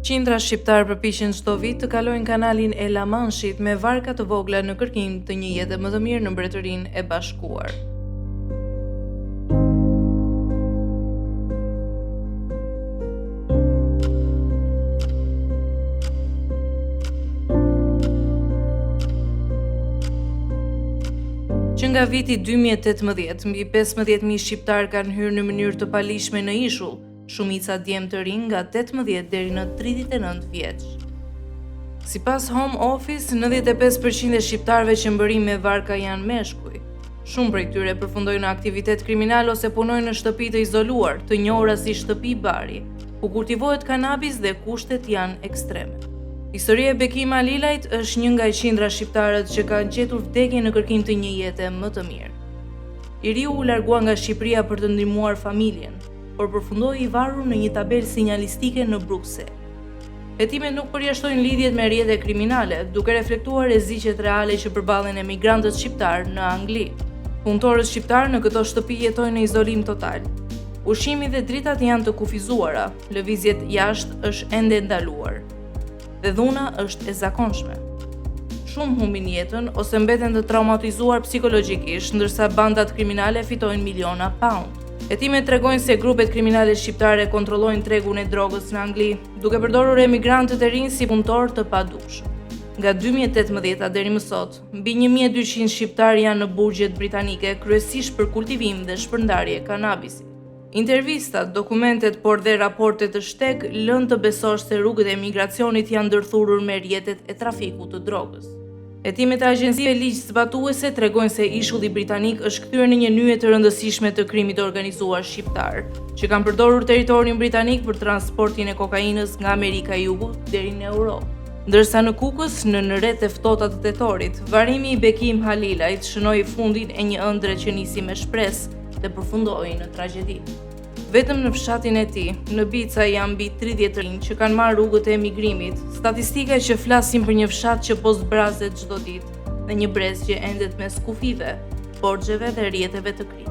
Qindra shqiptar përpiqen çdo vit të kalojnë kanalin e La Manshit me varka të vogla në kërkim të një jete më të mirë në Mbretërinë e Bashkuar. Që nga viti 2018, mbi 15.000 shqiptar kanë hyrë në mënyrë të palishme në ishull, shumica djemë të rinj nga 18 deri në 39 vjeç. Sipas Home Office, 95% e shqiptarëve që mbërrin me varka janë meshkuj. Shumë prej tyre përfundojnë në aktivitet kriminal ose punojnë në shtëpi të izoluar, të njohura si shtëpi bari, ku kultivohet kanabis dhe kushtet janë ekstreme. Historia e Bekim Halilajt është një nga qindra shqiptarët që kanë gjetur vdekje në kërkim të një jete më të mirë. I riu u largua nga Shqipëria për të ndihmuar familjen, por përfundoi i varur në një tabelë sinjalistike në Bruksel. Hetimet nuk përjashtojnë lidhjet me rrjete kriminale, duke reflektuar rreziqet reale që përballen emigrantët shqiptar në Angli. Punëtorët shqiptar në këto shtëpi jetojnë në izolim total. Ushqimi dhe dritat janë të kufizuara, lëvizjet jashtë është ende ndaluar. Dhe dhuna është e zakonshme. Shumë humbin jetën ose mbeten të traumatizuar psikologjikisht, ndërsa bandat kriminale fitojnë miliona pound. Hetimet tregojnë se grupet kriminale shqiptare kontrollojnë tregun e drogës në Angli, duke përdorur emigrantët e rinj si punëtor të padukshëm. Nga 2018 deri më sot, mbi 1200 shqiptar janë në burgjet britanike, kryesisht për kultivim dhe shpërndarje kanabisi. Intervistat, dokumentet, por dhe raportet të shteg lënë të besosh se rrugët e emigracionit janë ndërthurur me rrjetet e trafikut të drogës. Hetimet e agjencive ligjzbatuese tregojnë se ishulli britanik është kthyer në një nyje të rëndësishme të krimit të organizuar shqiptar, që kanë përdorur territorin britanik për transportin e kokainës nga Amerika e Jugut deri në Europë. Ndërsa në Kukës, në rreth e ftohta të tetorit, varrimi i Bekim Halilajt shënoi fundin e një ëndre që nisi me shpresë dhe përfundoi në tragjedi. Vetëm në fshatin e tij, në Bica, janë mbi 30 rinj që kanë marrë rrugët e emigrimit, statistika që flasin për një fshat që po zbrazet çdo ditë dhe një brez që endet mes kufive, borxheve dhe rrjeteve të krijimit.